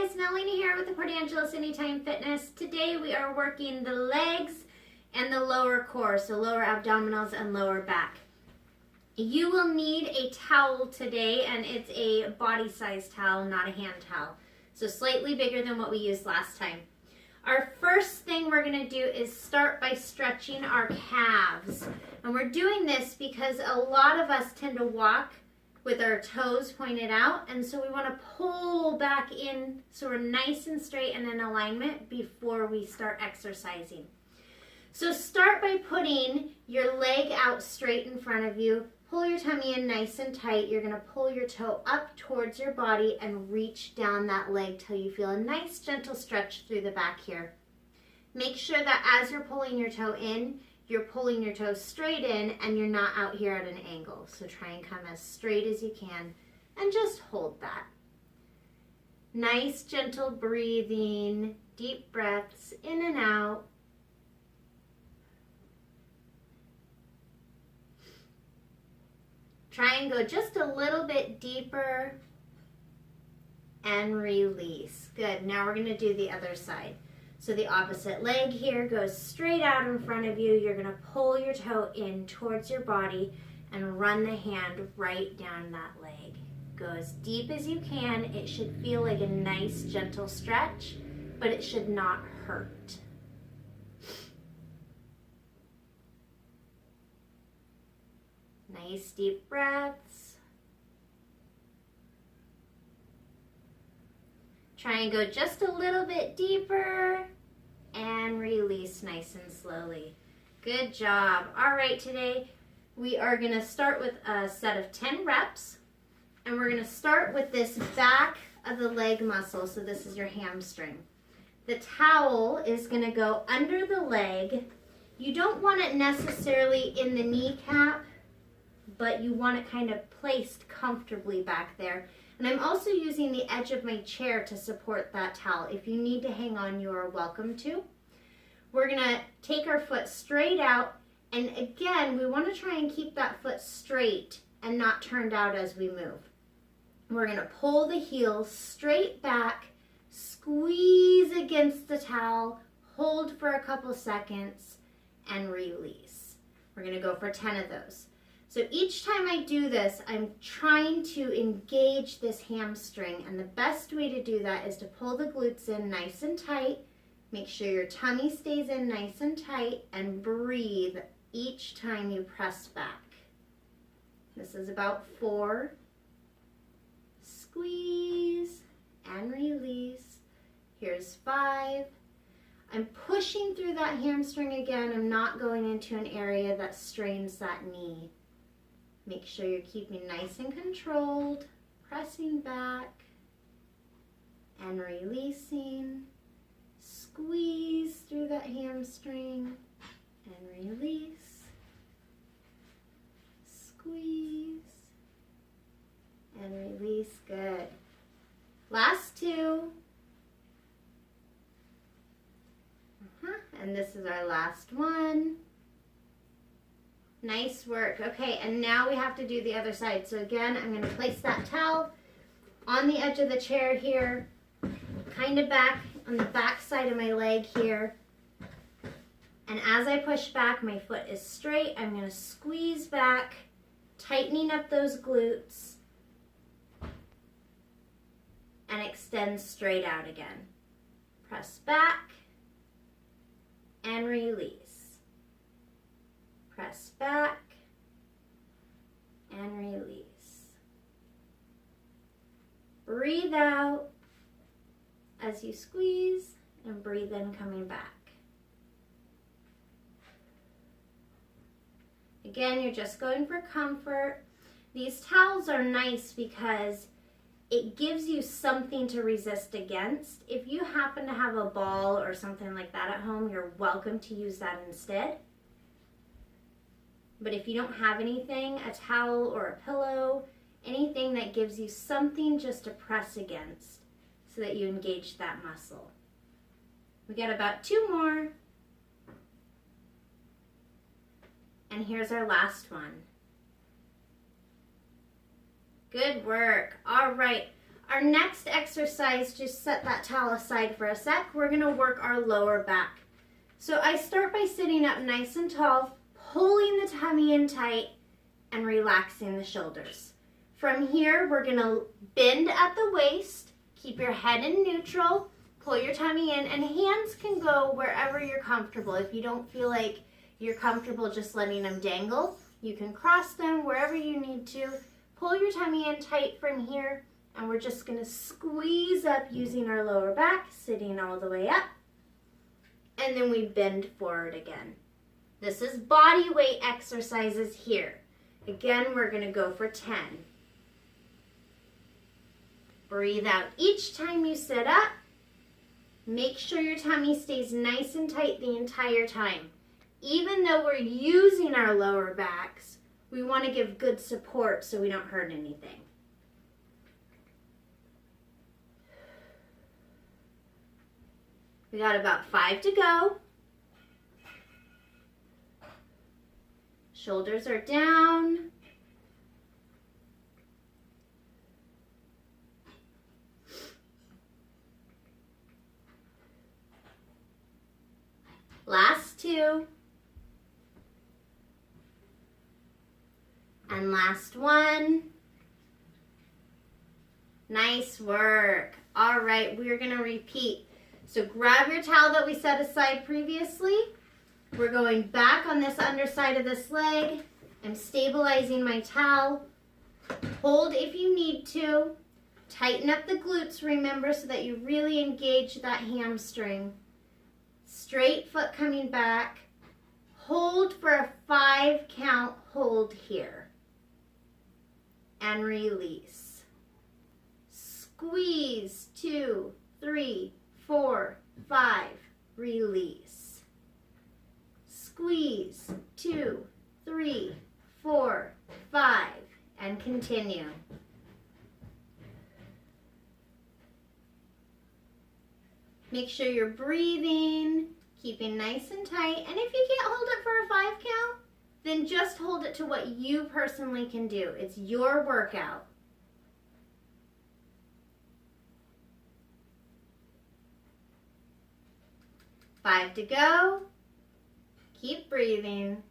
guys, Nelina here with the Portangelos Anytime Fitness. Today we are working the legs and the lower core, so lower abdominals and lower back. You will need a towel today, and it's a body size towel, not a hand towel. So slightly bigger than what we used last time. Our first thing we're going to do is start by stretching our calves. And we're doing this because a lot of us tend to walk with our toes pointed out, and so we want to pull back in so we're nice and straight and in alignment before we start exercising. So start by putting your leg out straight in front of you. Pull your tummy in nice and tight. You're going to pull your toe up towards your body and reach down that leg till you feel a nice gentle stretch through the back here. Make sure that as you're pulling your toe in, you're pulling your toes straight in and you're not out here at an angle. So try and come as straight as you can and just hold that. Nice gentle breathing, deep breaths in and out. Try and go just a little bit deeper and release. Good, now we're gonna do the other side. So the opposite leg here goes straight out in front of you. You're going to pull your toe in towards your body and run the hand right down that leg. Go as deep as you can. It should feel like a nice gentle stretch, but it should not hurt. Nice deep breaths. Try and go just a little bit deeper and release nice and slowly. Good job. All right, today we are going to start with a set of 10 reps, and we're going to start with this back of the leg muscle. So this is your hamstring. The towel is going to go under the leg. You don't want it necessarily in the kneecap, but you want it kind of placed comfortably back there. And I'm also using the edge of my chair to support that towel. If you need to hang on, you are welcome to. We're gonna take our foot straight out, and again, we wanna try and keep that foot straight and not turned out as we move. We're gonna pull the heel straight back, squeeze against the towel, hold for a couple seconds, and release. We're gonna go for 10 of those. So each time I do this, I'm trying to engage this hamstring, and the best way to do that is to pull the glutes in nice and tight, make sure your tummy stays in nice and tight, and breathe each time you press back. This is about 4. Squeeze and release. Here's 5. I'm pushing through that hamstring again. I'm not going into an area that strains that knee. Make sure you're keeping nice and controlled, pressing back and releasing. Squeeze through that hamstring and release. Squeeze and release. Good. Last 2. And this is our last one. Nice work. Okay, and now we have to do the other side. So again, I'm going to place that towel on the edge of the chair here, kind of back on the back side of my leg here. And as I push back, my foot is straight. I'm going to squeeze back, tightening up those glutes, and extend straight out again. Press back and release. Press back and release. Breathe out as you squeeze and breathe in coming back. Again, you're just going for comfort. These towels are nice because it gives you something to resist against. If you happen to have a ball or something like that at home, you're welcome to use that instead. But if you don't have anything, a towel or a pillow, anything that gives you something just to press against so that you engage that muscle. We got about 2 more. And here's our last one. Good work. All right. Our next exercise, just set that towel aside for a sec, we're gonna work our lower back. So I start by sitting up nice and tall, pulling the tummy in tight and relaxing the shoulders. From here, we're gonna bend at the waist, keep your head in neutral, pull your tummy in, and hands can go wherever you're comfortable. If you don't feel like you're comfortable just letting them dangle, you can cross them wherever you need to. Pull your tummy in tight from here, and we're just gonna squeeze up using our lower back, sitting all the way up, and then we bend forward again. This is body weight exercises here. Again, we're gonna go for 10. Breathe out each time you sit up. Make sure your tummy stays nice and tight the entire time. Even though we're using our lower backs, we want to give good support so we don't hurt anything. We got about 5 to go. Shoulders are down. Last 2. And last 1. Nice work. All right, we're gonna repeat. So grab your towel that we set aside previously. We're going back on this underside of this leg. I'm stabilizing my towel. Hold if you need to. Tighten up the glutes, remember, so that you really engage that hamstring. Straight foot coming back. Hold for a 5 count hold here. And release. Squeeze, 2, 3, 4, 5, release. Squeeze, 2, 3, 4, 5, and continue. Make sure you're breathing, keeping nice and tight, and if you can't hold it for a 5 count, then just hold it to what you personally can do. It's your workout. Five to go. Keep breathing.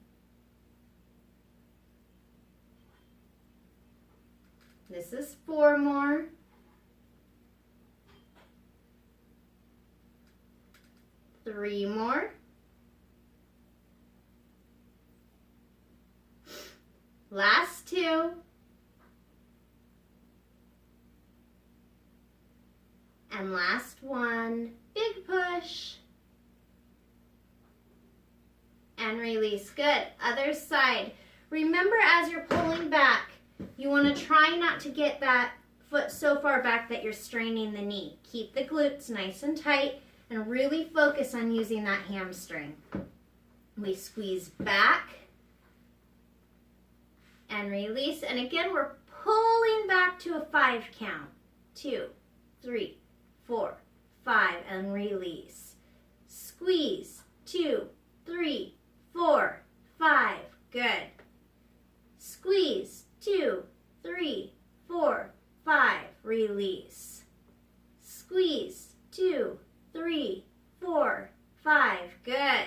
This is 4 more. Three more. Last 2. And last 1. Big push. And release. Good. Other side. Remember, as you're pulling back, you want to try not to get that foot so far back that you're straining the knee. Keep the glutes nice and tight and really focus on using that hamstring. We squeeze back and release. And again, we're pulling back to a 5 count. 2, 3, 4, 5, and release. Squeeze. 2, 3, 4, 5. Good. Squeeze. 2, 3, 4, 5. Release. Squeeze. 2, 3, 4, 5. Good.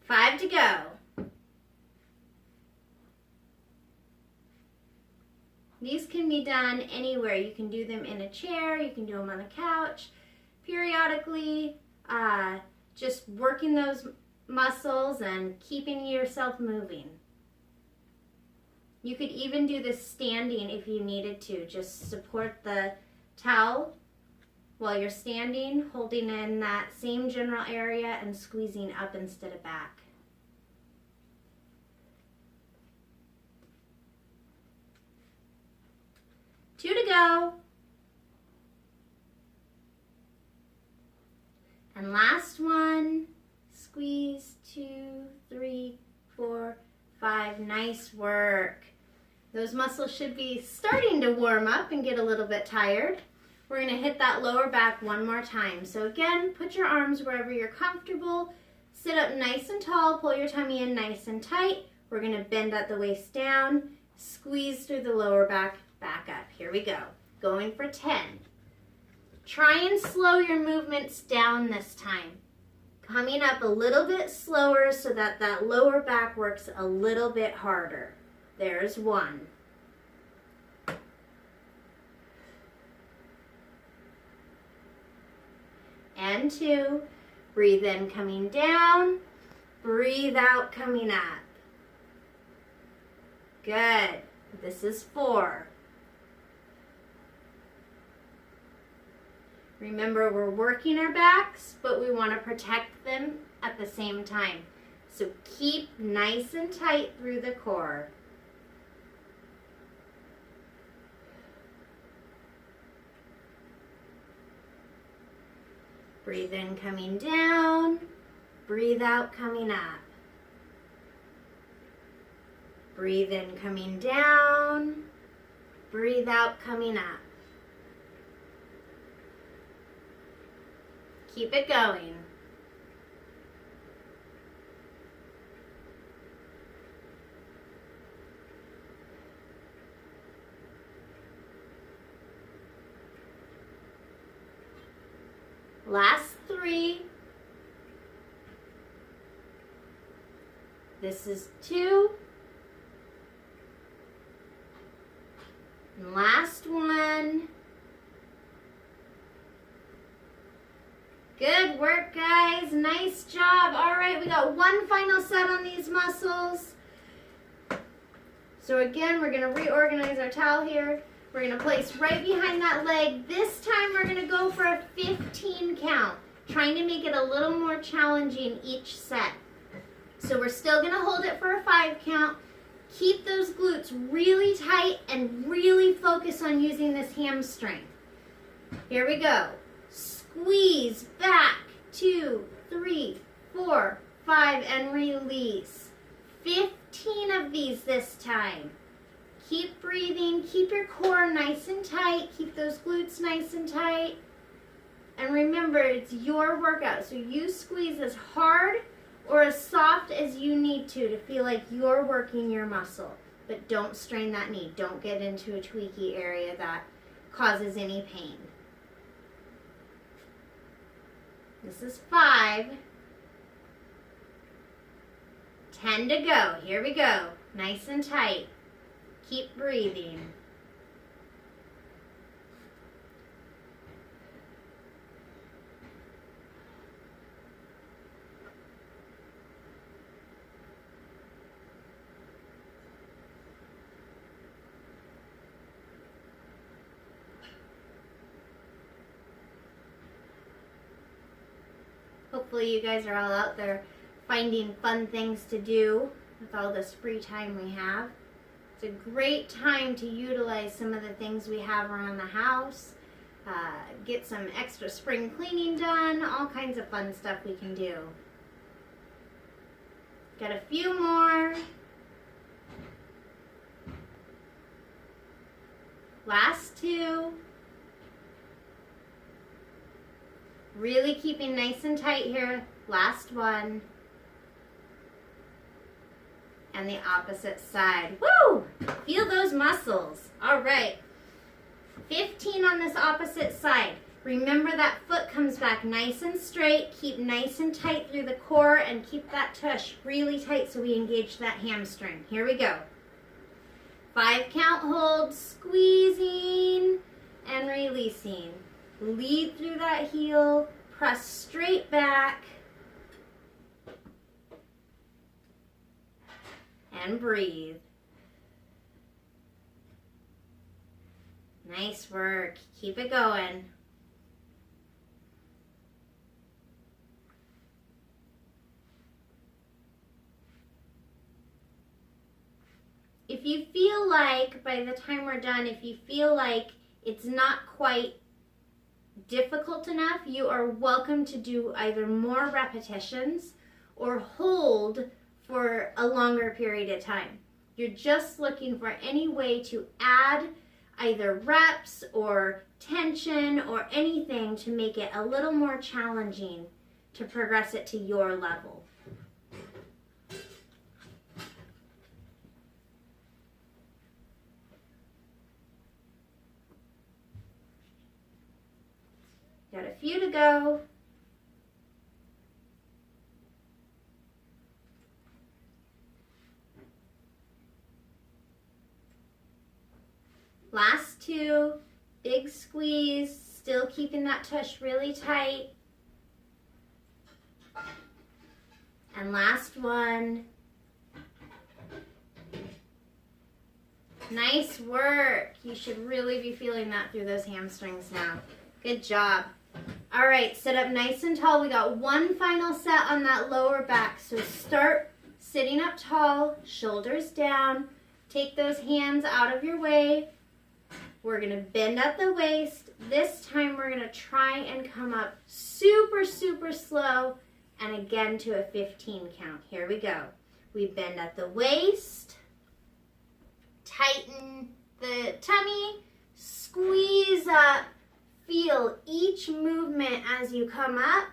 Five to go. These can be done anywhere. You can do them in a chair, you can do them on the couch, periodically, just working those muscles and keeping yourself moving. You could even do this standing if you needed to. Just support the towel while you're standing, holding in that same general area and squeezing up instead of back. Two to go. And last one. Squeeze. 2, 3, 4, 5. Nice work. Those muscles should be starting to warm up and get a little bit tired. We're going to hit that lower back one more time. So again, put your arms wherever you're comfortable. Sit up nice and tall. Pull your tummy in nice and tight. We're going to bend at the waist down. Squeeze through the lower back, back up. Here we go. Going for 10. Try and slow your movements down this time. Coming up a little bit slower so that that lower back works a little bit harder. There's 1. And 2. Breathe in, coming down. Breathe out, coming up. Good. This is 4. Remember, we're working our backs, but we want to protect them at the same time. So keep nice and tight through the core. Breathe in, coming down. Breathe out, coming up. Breathe in, coming down. Breathe out, coming up. Keep it going. Last 3. This is 2. And last 1. Good work, guys. Nice job. All right, we got one final set on these muscles. So again, we're going to reorganize our towel here. We're going to place right behind that leg. This time we're going to go for a 15 count, trying to make it a little more challenging each set. So we're still going to hold it for a 5 count. Keep those glutes really tight and really focus on using this hamstring. Here we go. Squeeze back, 2, 3, 4, 5, and release. 15 of these this time. Keep breathing, keep your core nice and tight, keep those glutes nice and tight. And remember, it's your workout, so you squeeze as hard or as soft as you need to feel like you're working your muscle. But don't strain that knee. Don't get into a tweaky area that causes any pain. This is 5. 10 to go. Here we go. Nice and tight. Keep breathing. Hopefully you guys are all out there finding fun things to do with all this free time we have. It's a great time to utilize some of the things we have around the house, get some extra spring cleaning done, all kinds of fun stuff we can do. Got a few more. Last 2. Really keeping nice and tight here. Last 1. And the opposite side. Woo! Feel those muscles. All right. 15 on this opposite side. Remember that foot comes back nice and straight. Keep nice and tight through the core and keep that tush really tight so we engage that hamstring. Here we go. 5 count hold, squeezing and releasing. Lead through that heel, press straight back, and breathe. Nice work. Keep it going. If you feel like, by the time we're done, if you feel like it's not quite difficult enough, you are welcome to do either more repetitions or hold for a longer period of time. You're just looking for any way to add either reps or tension or anything to make it a little more challenging to progress it to your level. Got a few to go. Last two, big squeeze, still keeping that tush really tight. And last one. Nice work. You should really be feeling that through those hamstrings now. Good job. All right, sit up nice and tall. We got one final set on that lower back. So start sitting up tall, shoulders down. Take those hands out of your way. We're going to bend at the waist. This time we're going to try and come up super, super slow and again to a 15 count. Here we go. We bend at the waist, tighten the tummy, squeeze up, feel each movement as you come up,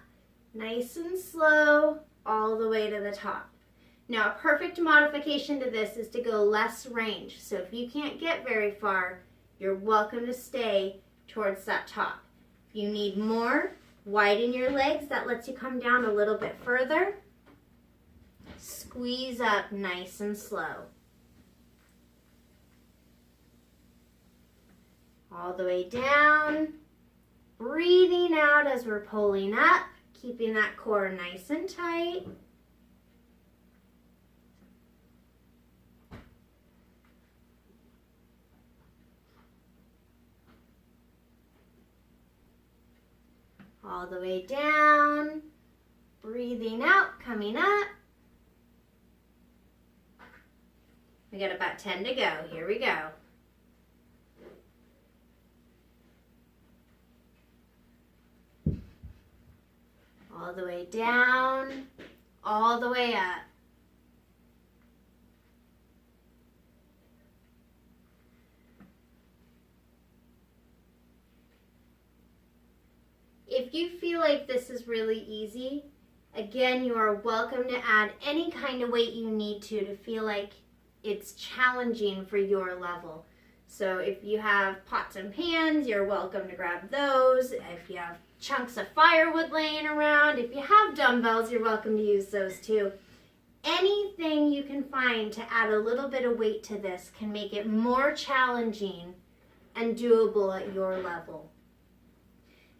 nice and slow, all the way to the top. Now, a perfect modification to this is to go less range. So if you can't get very far, you're welcome to stay towards that top. If you need more, widen your legs. That lets you come down a little bit further. Squeeze up nice and slow. All the way down. Breathing out as we're pulling up, keeping that core nice and tight. All the way down, breathing out, coming up. We got about 10 to go. Here we go. All the way down, all the way up. If you feel like this is really easy, again, you are welcome to add any kind of weight you need to feel like it's challenging for your level. So if you have pots and pans, you're welcome to grab those. If you have chunks of firewood laying around, if you have dumbbells, you're welcome to use those too. Anything you can find to add a little bit of weight to this can make it more challenging and doable at your level.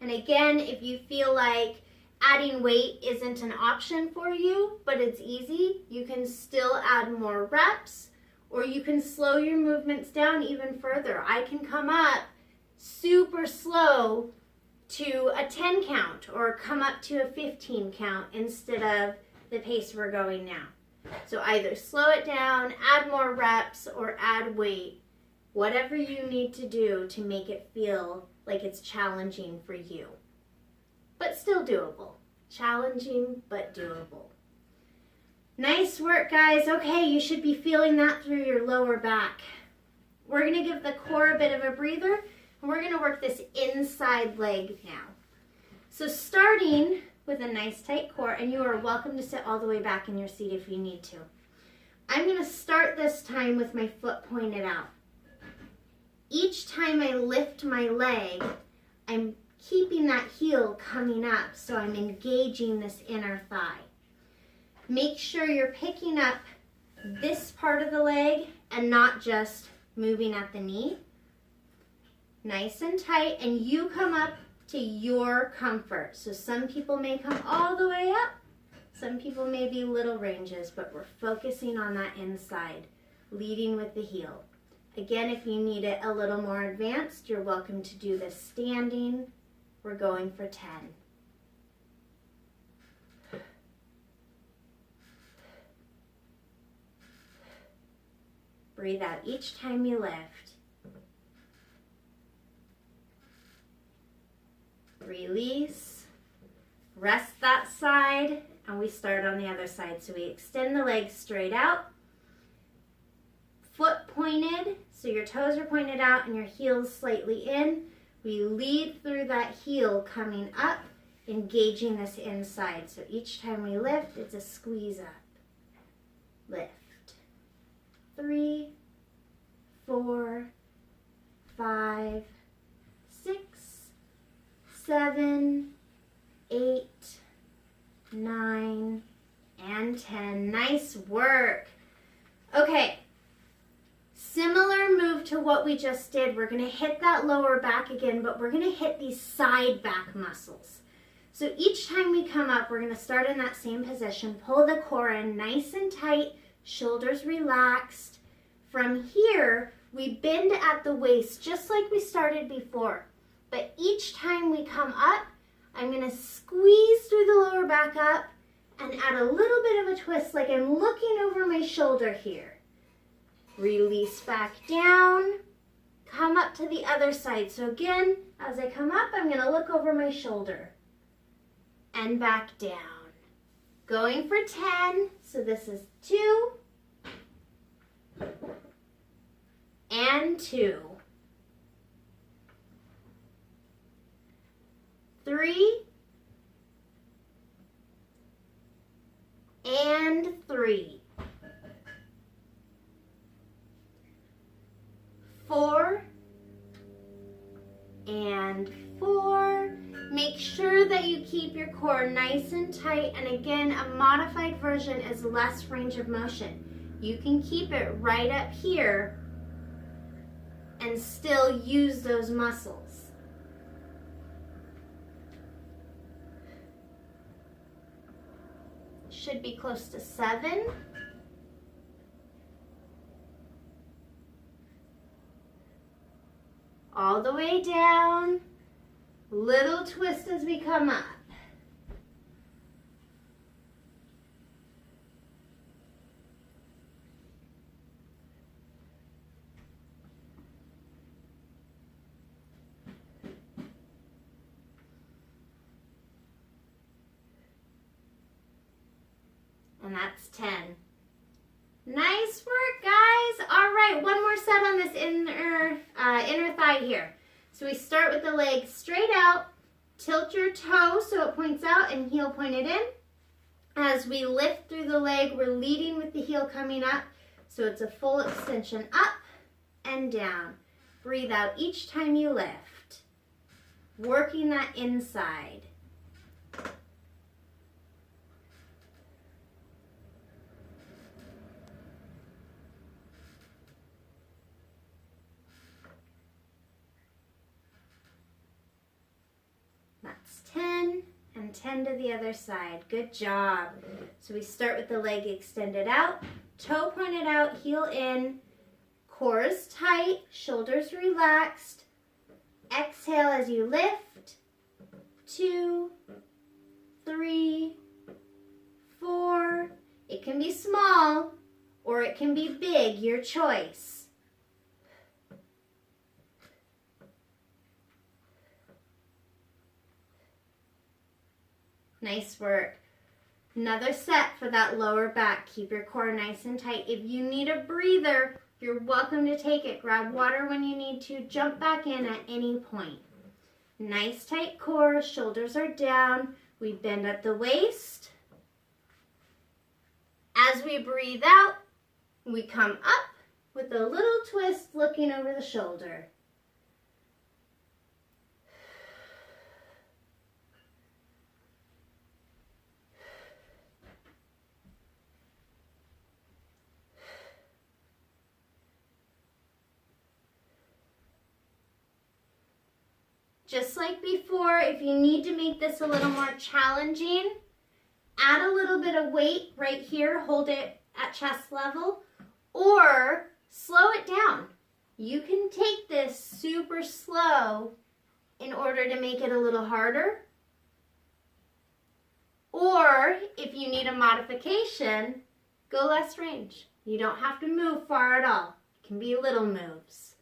And again, if you feel like adding weight isn't an option for you, but it's easy, you can still add more reps, or you can slow your movements down even further. I can come up super slow to a 10 count or come up to a 15 count instead of the pace we're going now. So either slow it down, add more reps, or add weight. Whatever you need to do to make it feel like it's challenging for you, but still doable. Challenging, but doable. Nice work, guys. Okay, you should be feeling that through your lower back. We're gonna give the core a bit of a breather, and we're gonna work this inside leg now. So starting with a nice tight core, and you are welcome to sit all the way back in your seat if you need to. I'm gonna start this time with my foot pointed out. Each time I lift my leg, I'm keeping that heel coming up, so I'm engaging this inner thigh. Make sure you're picking up this part of the leg and not just moving at the knee. Nice and tight, and you come up to your comfort. So some people may come all the way up, some people may be little ranges, but we're focusing on that inside, leading with the heel. Again, if you need it a little more advanced, you're welcome to do this standing. We're going for 10. Breathe out each time you lift. Release. Rest that side, and we start on the other side. So we extend the legs straight out. foot pointed, so your toes are pointed out and your heels slightly in. We lead through that heel coming up, engaging this inside. So each time we lift, it's a squeeze up. Lift. 3, 4, 5, 6, 7, 8, 9, and 10. Nice work. Okay, similar move to what we just did. We're going to hit that lower back again, but we're going to hit these side back muscles. So each time we come up, we're going to start in that same position. Pull the core in nice and tight, shoulders relaxed. From here, we bend at the waist just like we started before. But each time we come up, I'm going to squeeze through the lower back up and add a little bit of a twist like I'm looking over my shoulder here. Release back down, come up to the other side. So again, as I come up, I'm going to look over my shoulder and back down. Going for 10, so this is 2 and 2. 3 and 3. 4 and 4. Make sure that you keep your core nice and tight, and again, a modified version is less range of motion. You can keep it right up here and still use those muscles. Should be close to 7. All the way down. Little twist as we come up. And that's 10. Nice work, guys. All right, one more set on this inner thigh here. So we start with the leg straight out, tilt your toe so it points out and heel pointed in. As we lift through the leg, we're leading with the heel coming up, so it's a full extension up and down. Breathe out each time you lift, working that inside. That's 10 and 10 to the other side. Good job. So we start with the leg extended out, toe pointed out, heel in, core is tight, shoulders relaxed. Exhale as you lift. 2, 3, 4. It can be small or it can be big, your choice. Nice work. Another set for that lower back. Keep your core nice and tight. If you need a breather, you're welcome to take it. Grab water when you need to. Jump back in at any point. Nice tight core. Shoulders are down. We bend at the waist. As we breathe out, we come up with a little twist looking over the shoulder. Just like before, if you need to make this a little more challenging, add a little bit of weight right here, hold it at chest level, or slow it down. You can take this super slow in order to make it a little harder. Or if you need a modification, go less range. You don't have to move far at all. It can be little moves.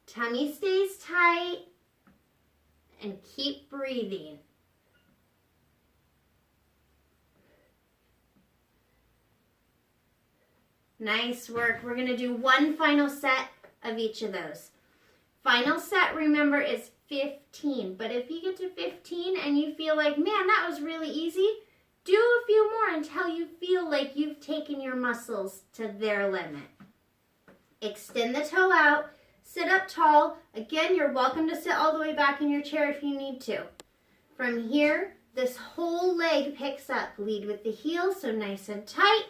Tummy stays tight and keep breathing. Nice work. We're going to do one final set of each of those. Final set, remember, is 15. But if you get to 15 and you feel like, man, that was really easy, do a few more until you feel like you've taken your muscles to their limit. Extend the toe out. Sit up tall. Again, you're welcome to sit all the way back in your chair if you need to. From here, this whole leg picks up. Lead with the heel, so nice and tight.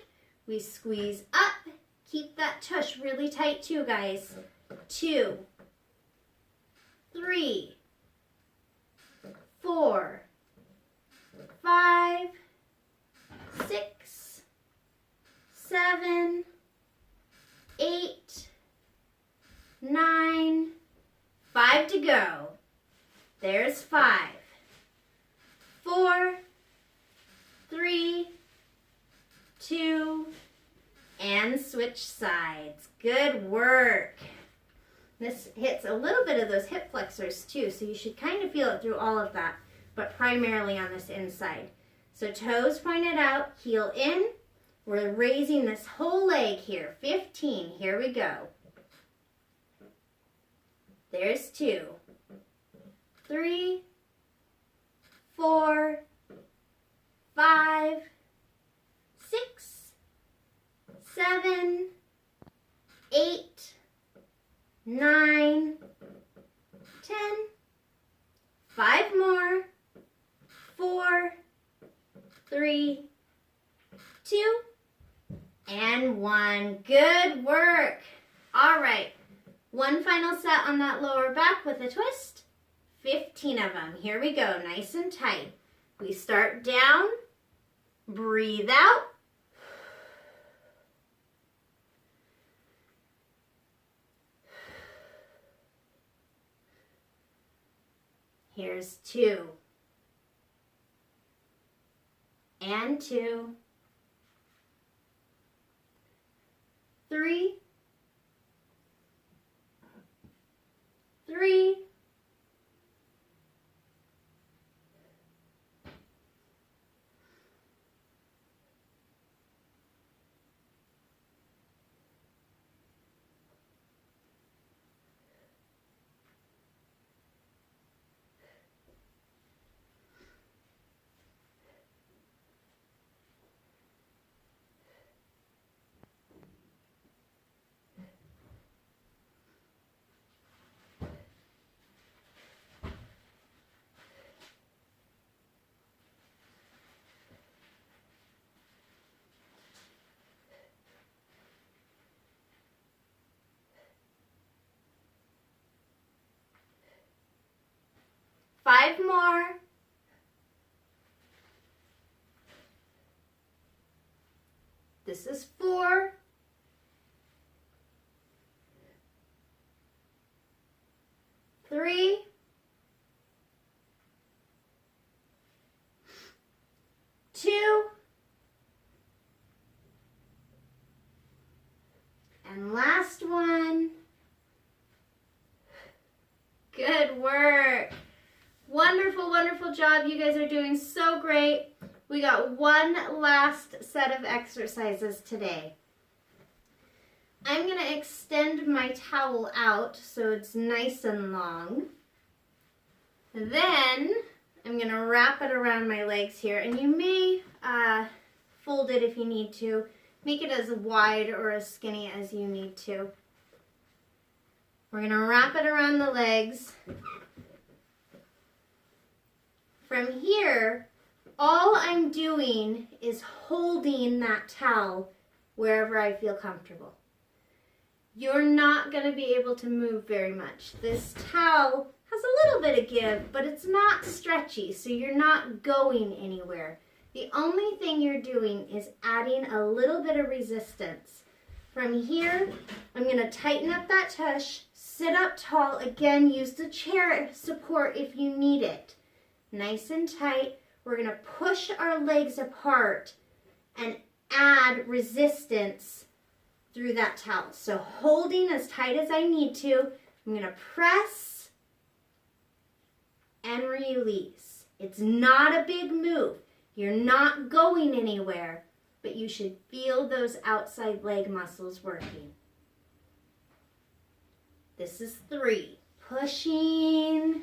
We squeeze up. Keep that tush really tight too, guys. 2, 3, 4, 5, 6, 7, 8, 9, 5 to go. There's 5, 4, 3, 2, and switch sides. Good work. This hits a little bit of those hip flexors too, so you should kind of feel it through all of that, but primarily on this inside. So toes pointed out, heel in. We're raising this whole leg here. 15. Here we go. There's 2, 3, 4, 5, 6, 7, 8, 9, 10, 5 more, 4, 3, 2, and 1. Good work. All right, one final set on that lower back with a twist. 15 of them. Here we go, nice and tight. We start down, breathe out. Here's 2, and 2, 3, 3, 5 more. This is 4. 3. 2. And last one. Good work. Wonderful, wonderful job. You guys are doing so great. We got one last set of exercises today. I'm going to extend my towel out so it's nice and long. Then I'm going to wrap it around my legs here, and you may fold it if you need to. Make it as wide or as skinny as you need to. We're going to wrap it around the legs. From here, all I'm doing is holding that towel wherever I feel comfortable. You're not going to be able to move very much. This towel has a little bit of give, but it's not stretchy, so you're not going anywhere. The only thing you're doing is adding a little bit of resistance. From here, I'm going to tighten up that tush, sit up tall. Again, use the chair support if you need it. Nice and tight. We're going to push our legs apart and add resistance through that towel. So holding as tight as I need to, I'm going to press and release. It's not a big move. You're not going anywhere. but you should feel those outside leg muscles working. This is 3. Pushing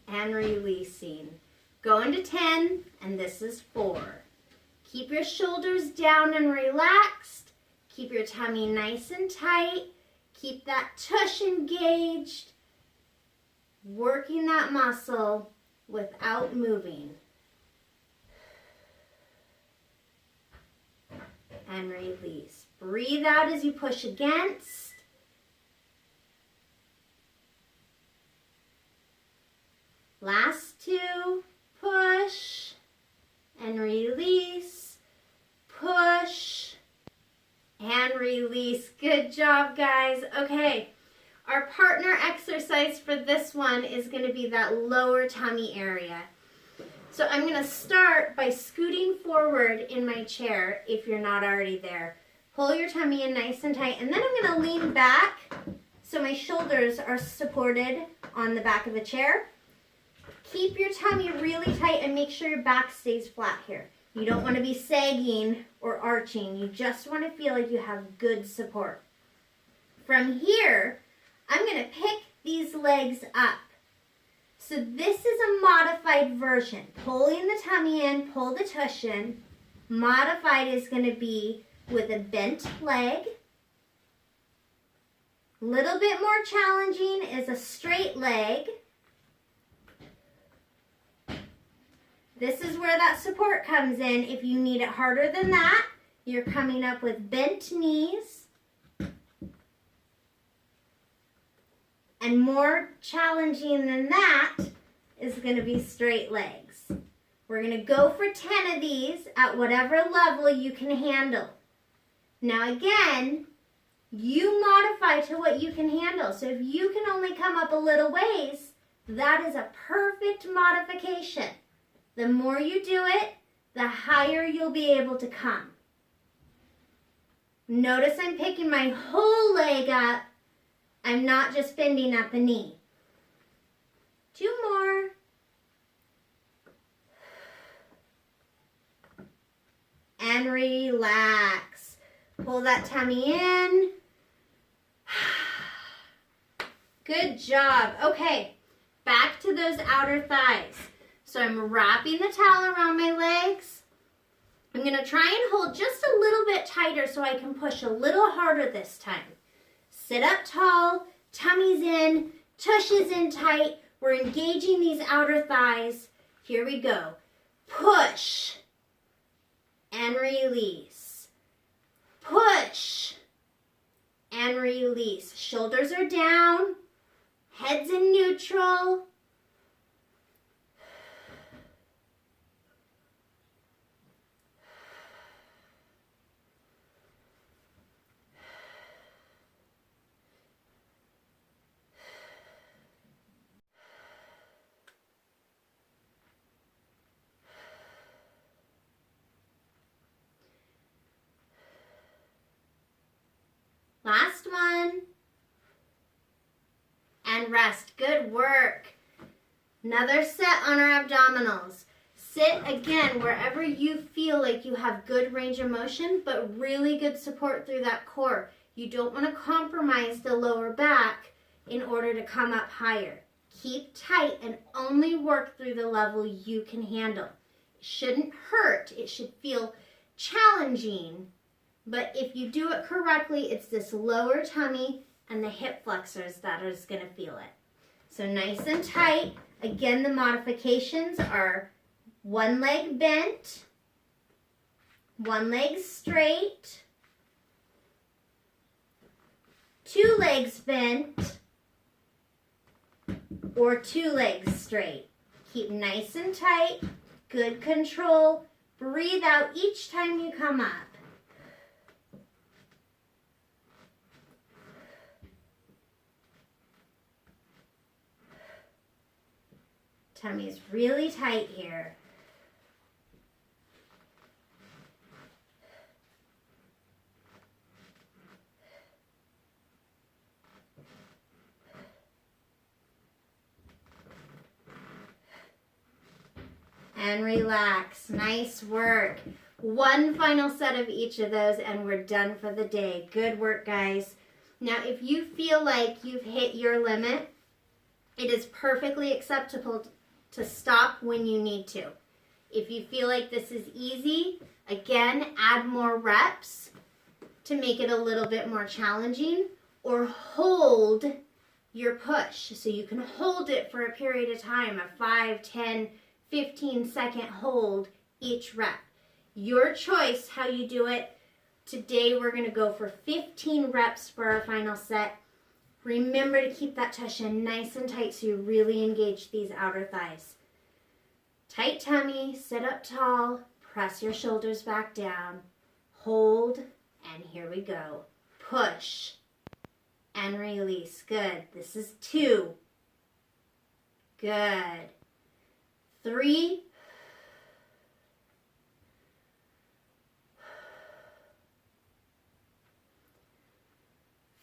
and releasing. Going to 10, and this is 4. Keep your shoulders down and relaxed. Keep your tummy nice and tight. Keep that tush engaged. Working that muscle without moving. And release. Breathe out as you push against. Last 2. Push and release. Push and release. Good job, guys. Okay, our partner exercise for this one is going to be that lower tummy area. So I'm going to start by scooting forward in my chair if you're not already there. Pull your tummy in nice and tight, and then I'm going to lean back so my shoulders are supported on the back of the chair. Keep your tummy really tight and make sure your back stays flat here. You don't want to be sagging or arching. You just want to feel like you have good support. From here, I'm going to pick these legs up. So this is a modified version. Pulling the tummy in, pull the tush in. Modified is going to be with a bent leg. Little bit more challenging is a straight leg. This is where that support comes in. If you need it harder than that, you're coming up with bent knees. And more challenging than that is going to be straight legs. We're going to go for 10 of these at whatever level you can handle. Now again, you modify to what you can handle. So if you can only come up a little ways, that is a perfect modification. The more you do it, the higher you'll be able to come. Notice I'm picking my whole leg up. I'm not just bending at the knee. 2 more. And relax. Pull that tummy in. Good job. Okay, back to those outer thighs. So I'm wrapping the towel around my legs. I'm going to try and hold just a little bit tighter so I can push a little harder this time. Sit up tall, tummy's in, tush is in tight. We're engaging these outer thighs. Here we go. Push and release. Push and release. Shoulders are down, head's in neutral. Last one. And rest. Good work. Another set on our abdominals. Sit again wherever you feel like you have good range of motion, but really good support through that core. You don't want to compromise the lower back in order to come up higher. Keep tight and only work through the level you can handle. It shouldn't hurt. It should feel challenging. But if you do it correctly, it's this lower tummy and the hip flexors that are going to feel it. So nice and tight. Again, the modifications are 1 leg bent, 1 leg straight, 2 legs bent, or 2 legs straight. Keep nice and tight, good control. Breathe out each time you come up. Tummy is really tight here. And relax. Nice work. One final set of each of those and we're done for the day. Good work, guys. Now, if you feel like you've hit your limit, it is perfectly acceptable to stop when you need to. If you feel like this is easy, again, add more reps to make it a little bit more challenging, or hold your push. So you can hold it for a period of time, a 5, 10, 15-second hold each rep. Your choice how you do it. Today we're going to go for 15 reps for our final set. Remember to keep that tush in nice and tight so you really engage these outer thighs. Tight tummy, sit up tall, press your shoulders back down, hold, and here we go. Push and release. Good. This is 2. Good. 3.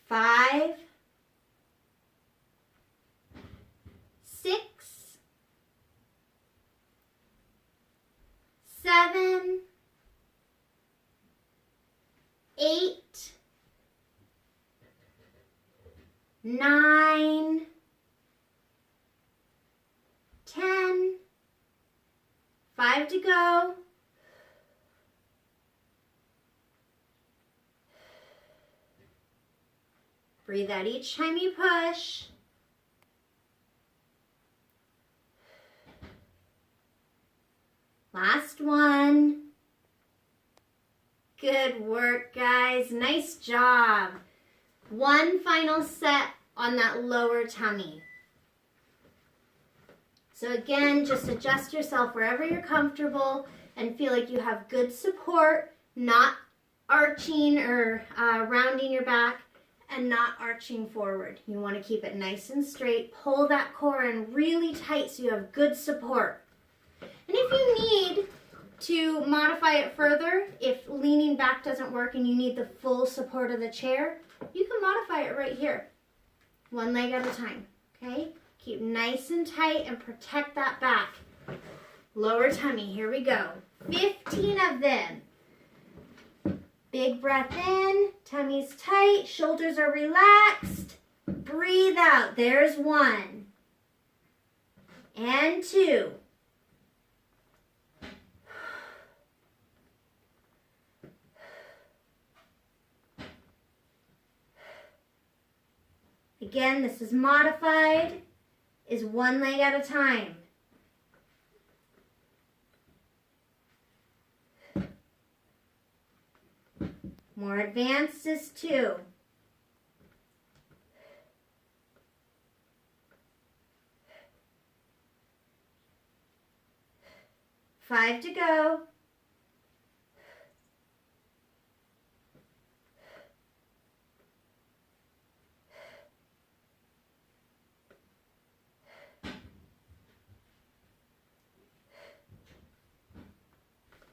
5, 6, 7, 8, 9, 10, 5 to go. Breathe out each time you push. Last one. Good work, guys. Nice job. One final set on that lower tummy. So again, just adjust yourself wherever you're comfortable and feel like you have good support, not arching or rounding your back, and not arching forward. You want to keep it nice and straight. Pull that core in really tight so you have good support. And if you need to modify it further, if leaning back doesn't work and you need the full support of the chair, you can modify it right here. One leg at a time, okay? Keep nice and tight and protect that back. Lower tummy, here we go. 15 of them. Big breath in, tummy's tight, shoulders are relaxed. Breathe out, there's 1. And 2. Again, this is modified, is 1 leg at a time. More advanced is 2. 5 to go.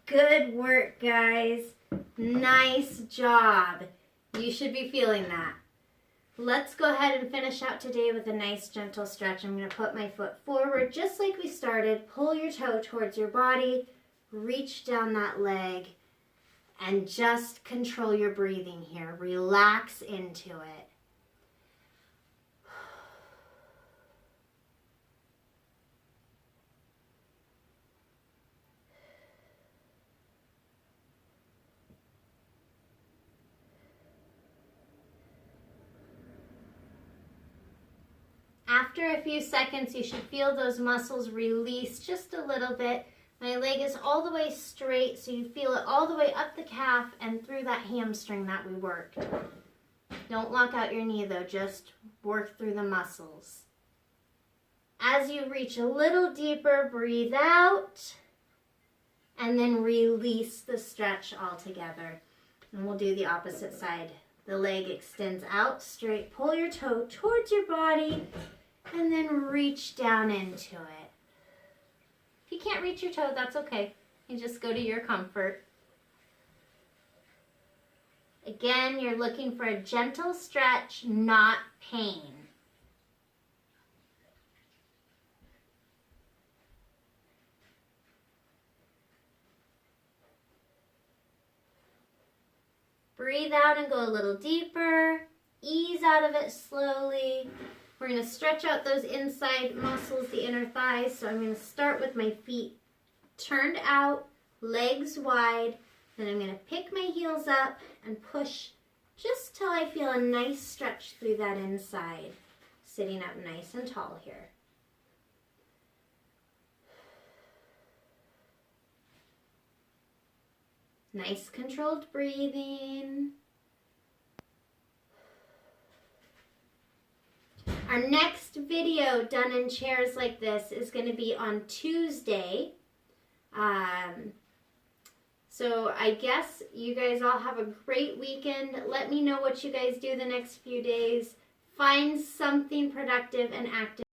Good work, guys. Nice job. You should be feeling that. Let's go ahead and finish out today with a nice gentle stretch. I'm going to put my foot forward just like we started. Pull your toe towards your body. Reach down that leg. And just control your breathing here. Relax into it. After a few seconds, you should feel those muscles release just a little bit. My leg is all the way straight, so you feel it all the way up the calf and through that hamstring that we worked. Don't lock out your knee though, just work through the muscles. As you reach a little deeper, breathe out, and then release the stretch altogether. And we'll do the opposite side. The leg extends out straight. Pull your toe towards your body, and then reach down into it. If you can't reach your toe, that's okay. You just go to your comfort. Again, you're looking for a gentle stretch, not pain. Breathe out and go a little deeper. Ease out of it slowly. We're going to stretch out those inside muscles, the inner thighs. So I'm going to start with my feet turned out, legs wide. Then I'm going to pick my heels up and push just till I feel a nice stretch through that inside. Sitting up nice and tall here. Nice controlled breathing. Our next video done in chairs like this is going to be on Tuesday. So I guess you guys all have a great weekend. Let me know what you guys do the next few days. Find something productive and active.